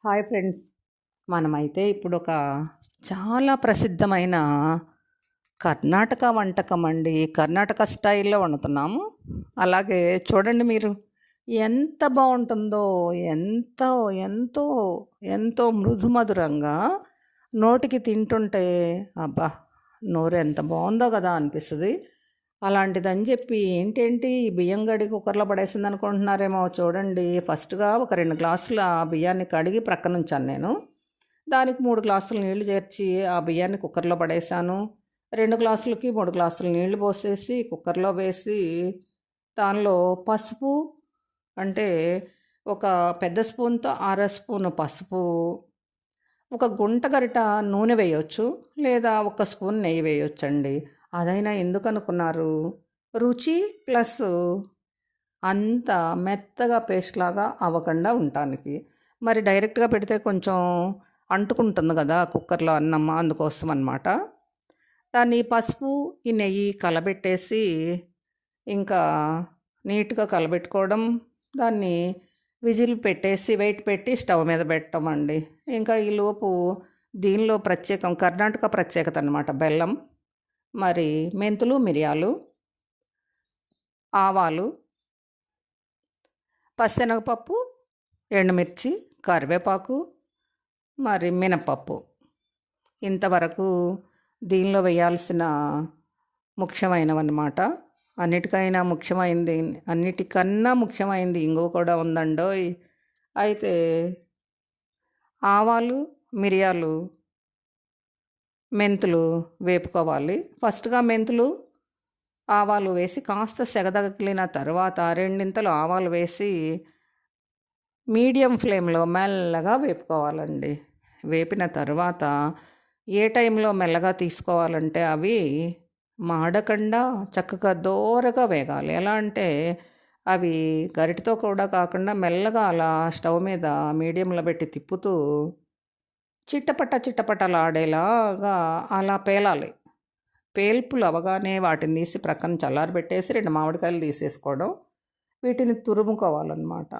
Hi friends. మనమైతే ఇప్పుడు ఒక చాలా ప్రసిద్ధమైన కర్ణాటక వంటకం అండి. కర్ణాటక స్టైల్‌లో వండుతున్నాము. అలాగే చూడండి మీరు ఎంత బావుంటుందో, ఎంతో, ఎంతో, ఎంతో మృదుమధురంగా నోటికి తింటుంటే అబ్బా! నోరు ఎంత బావుందో గదా అనిపిస్తది. అలాంటిదని చెప్పి ఏంటేంటి ఈ బియ్యం గడి కుక్కర్‌లో పడేసిందనుకుంటున్నారేమో చూడండి. ఫస్ట్‌గా ఒక 2 గ్లాసుల బియ్యాన్ని కడిగి ప్రక్కనుంచాను నేను. దానికి 3 గ్లాసులు నీళ్లు చేర్చి ఆ బియ్యాన్ని కుక్కర్‌లో పడేశాను. 2 గ్లాసులకి 3 గ్లాసులు నీళ్లు పోసేసి కుక్కర్‌లో వేసి దానిలో పసుపు అంటే ఒక పెద్ద స్పూన్‌తో అర స్పూను పసుపు, ఒక గుంట గరిట నూనె వేయొచ్చు. లేదా ఒక స్పూన్ నెయ్యి వేయొచ్చండి. అదైనా ఎందుకనుకున్నారు? రుచి ప్లస్ అంత మెత్తగా పేస్ట్‌లాగా అవ్వకుండా ఉండటానికి. మరి డైరెక్ట్‌గా పెడితే కొంచెం అంటుకుంటుంది గదా కుక్కర్‌లో అన్నం అందుకోసం అనమాట. దాన్ని పసుపు, ఈ నెయ్యి కలబెట్టేసి ఇంకా నీట్‌గా కలబెట్టుకోవడం. దాన్ని విజిల్ పెట్టేసి వెయిట్ పెట్టి స్టవ్ మీద పెట్టమండి. ఇంకా ఈలోపు దీనిలో ప్రత్యేకం కర్ణాటక ప్రత్యేకత అనమాట బెల్లం, మరి మెంతులు, మిరియాలు, ఆవాలు, పచ్చెనగపప్పు, ఎండుమిర్చి, కరివేపాకు, మరి మినపప్పు. ఇంతవరకు దీనిలో వేయాల్సిన ముఖ్యమైనవన్నమాట. అన్నిటికన్నా ముఖ్యమైనది ఇంగువ కూడా ఉందండోయ్! అయితే ఆవాలు, మిరియాలు, మెంతులు వేపుకోవాలి. ఫస్ట్‌గా మెంతులు, ఆవాలు వేసి కాస్త సెగదగిలిన తర్వాత రెండింతలు ఆవాలు వేసి మీడియం ఫ్లేమ్‌లో మెల్లగా వేపుకోవాలండి. వేపిన తరువాత ఏ టైంలో మెల్లగా తీసుకోవాలంటే అవి మాడకుండా చక్కగా దోరగా వేగాలి. ఎలా అంటే అవి గరిటెతో కూడా కాకుండా మెల్లగా అలా స్టవ్ మీద మీడియంలో పెట్టి తిప్పుతూ చిట్టపటలాడేలాగా అలా పేలాలి. పేల్పులు అవ్వగానే వాటిని తీసి ప్రక్కన చల్లారబెట్టేసి 2 మామిడికాయలు తీసేసుకోవడం. వీటిని తురుముకోవాలన్నమాట.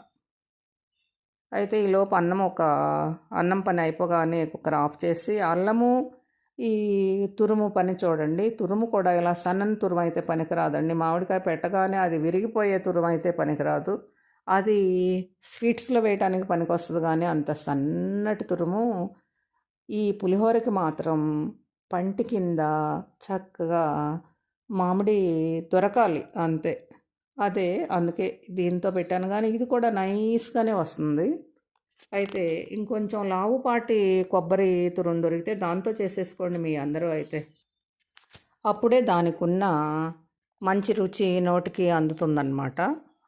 అయితే ఈలోపు అన్నం పని అయిపోగానే కుక్కర్ ఆఫ్ చేసి అల్లము, ఈ తురుము పని చూడండి. తురుము కూడా ఇలా సన్నని తురుము అయితే పనికిరాదండి. మామిడికాయ పెట్టగానే అది విరిగిపోయే తురుము అయితే పనికిరాదు. అది స్వీట్స్‌లో వేయటానికి పనికొస్తది గానీ అంత సన్నటి తురుము ఈ పులిహోరకి మాత్రం పంటి కింద చక్కగా మామిడి దొరకాలి అంతే. అదే అందుకే దీంతో పెట్టాను గానీ ఇది కూడా నైస్‌గానే వస్తుంది. అయితే ఇంకొంచెం లావుపాటి కొబ్బరి తురుము దొరికితే దాంతో చేసేసుకోండి మీ అందరూ అయితే. అప్పుడే దానికున్న మంచి రుచి నోటికి అందుతుందన్నమాట.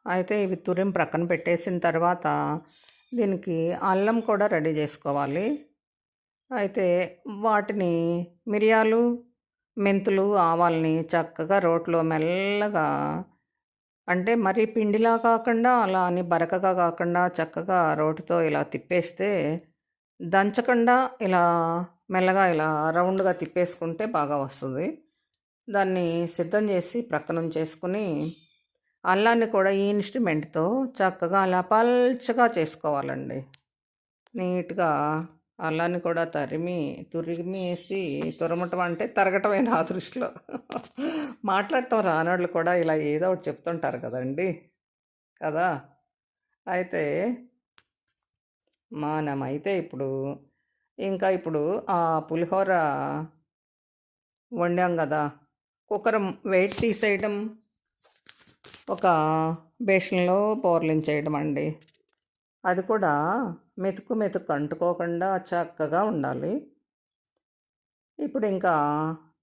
అయితే ఇవి తురిమి ప్రక్కన పెట్టేసిన తర్వాత దీనికి అల్లం కూడా రెడీ చేసుకోవాలి. అయితే వాటిని మిరియాలు, మెంతులు, ఆవాల్ని చక్కగా రోట్లో మెల్లగా అంటే మరీ పిండిలా కాకుండా అలా అని బరకగా కాకుండా చక్కగా రోటితో ఇలా తిప్పేస్తే దంచకుండా ఇలా మెల్లగా ఇలా రౌండ్‌గా తిప్పేసుకుంటే బాగా వస్తది. దాన్ని సిద్ధం చేసి ప్రక్కనుంచేసుకొని అల్లాన్ని కూడా ఈ ఇన్‌స్ట్రుమెంట్‌తో చక్కగా అలా పల్చగా చేసుకోవాలండి. నీట్‌గా అల్లాన్ని కూడా తురిమేసి తురమటం అంటే తరగటమే నా దృష్టిలో. మాట్లాడటం రానోళ్ళు కూడా ఇలా ఏదో ఒకటి చెప్తుంటారు కదండీ! కదా! అయితే మనమైతే ఇప్పుడు ఆ పులిహోర వండాం గదా! కుక్కర్ వెయిట్ తీసేయడం, ఒక బేషన్‌లో బోర్లించేయడం అండి. అది కూడా మెతుకు అంటుకోకుండా చక్కగా ఉండాలి. ఇప్పుడు ఇంకా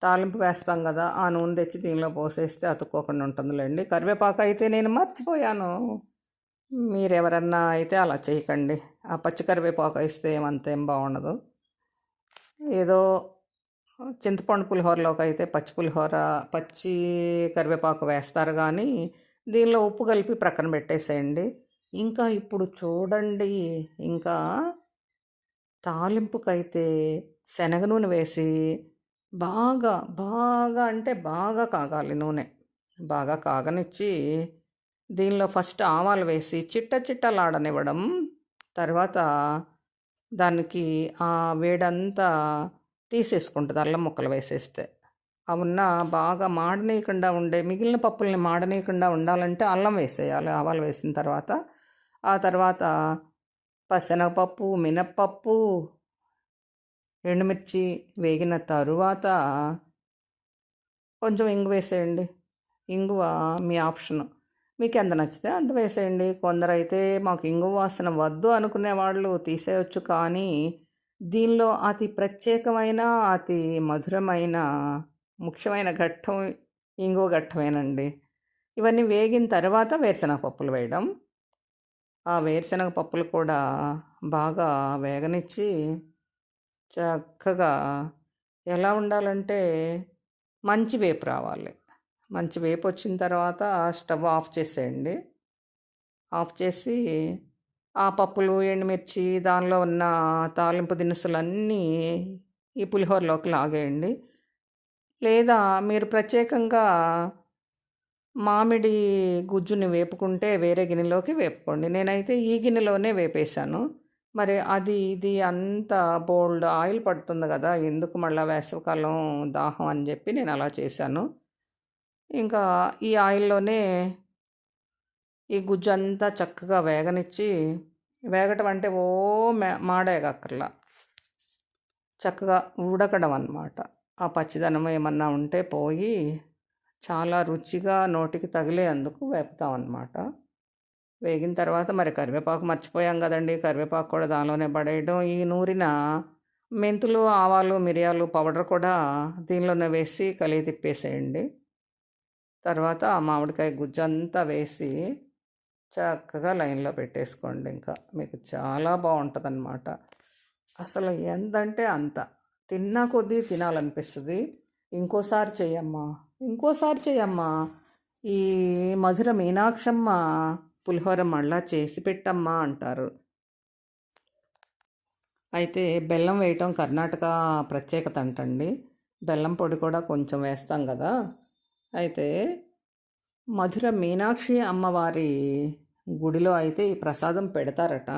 తాలింపు వేస్తాం కదా! ఆ నూనె తెచ్చి దీనిలో పోసేస్తే అతుక్కోకుండా ఉంటుందిలేండి. కరివేపాకు అయితే నేను మర్చిపోయాను. మీరెవరన్నా అయితే అలా చేయకండి. ఆ పచ్చి కరివేపాకు వేస్తే అంతేం బాగుండదు. ఏదో చింతపండు పులిహోరలోకి అయితే పచ్చి కరివేపాకు వేస్తారు కానీ దీనిలో ఉప్పు కలిపి ప్రక్కన పెట్టేసేయండి. ఇంకా ఇప్పుడు చూడండి, ఇంకా తాలింపుకైతే శనగ నూనె వేసి బాగా, బాగా అంటే బాగా కాగాలి నూనె. బాగా కాగనిచ్చి దీనిలో ఫస్ట్ ఆవాలు వేసి చిట్టలాడనివ్వడం. తర్వాత దానికి ఆ వేడంతా తీసేసుకుంటుంది అల్లం ముక్కలు వేసేస్తే. బాగా మాడనీయకుండా ఉండే మిగిలిన పప్పుల్ని మాడనీయకుండా ఉండాలంటే అల్లం వేసేయాలి ఆవాలు వేసిన తర్వాత. ఆ తర్వాత పచ్చెనగపప్పు, మినప్పప్పు, ఎండుమిర్చి వేగిన తరువాత కొంచెం ఇంగువ వేసేయండి. ఇంగువ మీ ఆప్షను. మీకు ఎంత నచ్చితే అంత వేసేయండి. కొందరైతే మాకు ఇంగువ వాసన వద్దు అనుకునే వాళ్ళు తీసేయొచ్చు. కానీ దీనిలో అతి ప్రత్యేకమైన, అతి మధురమైన, ముఖ్యమైన ఘట్టం ఇంగువ ఘట్టమేనండి. ఇవన్నీ వేగిన తర్వాత వేరుశనగ పప్పులు వేయడం. ఆ వేరుశనగ పప్పులు కూడా బాగా వేగనిచ్చి చక్కగా ఎలా ఉండాలంటే మంచి వేపు రావాలి. మంచి వేపు వచ్చిన తర్వాత స్టవ్ ఆఫ్ చేసేయండి. ఆఫ్ చేసి ఆ పప్పులు, ఎండుమిర్చి, దానిలో ఉన్న తాలింపు దినుసులన్నీ ఈ పులిహోరలోకి లాగేయండి. లేదా మీరు ప్రత్యేకంగా మామిడి గుజ్జుని వేపుకుంటే వేరే గిన్నెలోకి వేపుకోండి. నేనైతే ఈ గిన్నెలోనే వేపేశాను. మరి అది ఇది అంతా బోలెడు ఆయిల్ పడుతుంది కదా! ఎందుకు మళ్ళా వేసవికాలం దాహం అని చెప్పి నేను అలా చేశాను. ఇంకా ఈ ఆయిల్‌లోనే ఈ గుజ్జంతా చక్కగా వేగనిచ్చి, వేగటం అంటే మాడేగక్కర్లా. చక్కగా ఉడకడం అన్నమాట. ఆ పచ్చిదనం ఏమన్నా ఉంటే పోయి చాలా రుచిగా నోటికి తగిలేందుకు వేపుతామన్నమాట. వేగిన తర్వాత మరి కరివేపాకు మర్చిపోయాం కదండీ! కరివేపాకు కూడా దానిలోనే పడేయడం. ఈ నూరిన మెంతులు, ఆవాలు, మిరియాలు పౌడర్ కూడా దీనిలోనే వేసి కలిగి తిప్పేసేయండి. తర్వాత ఆ మామిడికాయ గుజ్జంతా వేసి చక్కగా లైన్‌లో పెట్టేసుకోండి ఇంకా. మీకు చాలా బావుంటదనమాట. అసలు ఎంతంటే అంత. తిన్నా కొద్దీ తినాలనిపిస్తది. ఇంకోసారి చెయ్యమ్మా, ఇంకోసారి చెయ్యమ్మా, ఈ మధుర మీనాక్షమ్మ పులిహోర మళ్ళా చేసి పెట్టమ్మా అంటారు. అయితే బెల్లం వేయటం కర్ణాటక ప్రత్యేకత అంటండి. బెల్లం పొడి కూడా కొంచెం వేస్తాం కదా! అయితే మధుర మీనాక్షి అమ్మవారి గుడిలో అయితే ఈ ప్రసాదం పెడతారట.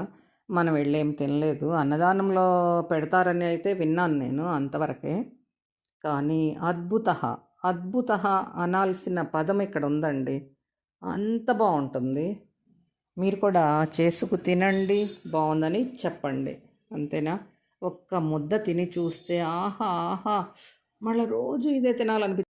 మనం వెళ్ళేం తినలేదు. అన్నదానంలో పెడతారని అయితే విన్నాను నేను అంతవరకే. కానీ అద్భుతః అనాల్సిన పదం ఇక్కడ ఉందండి. అంత బావుంటుంది. మీరు కూడా చేసుకు తినండి, బావుందని చెప్పండి. అంతేనా? ఒక్క ముద్ద తిని చూస్తే ఆహా! ఆహా! మళ్ళా రోజు ఇదే తినాలనిపి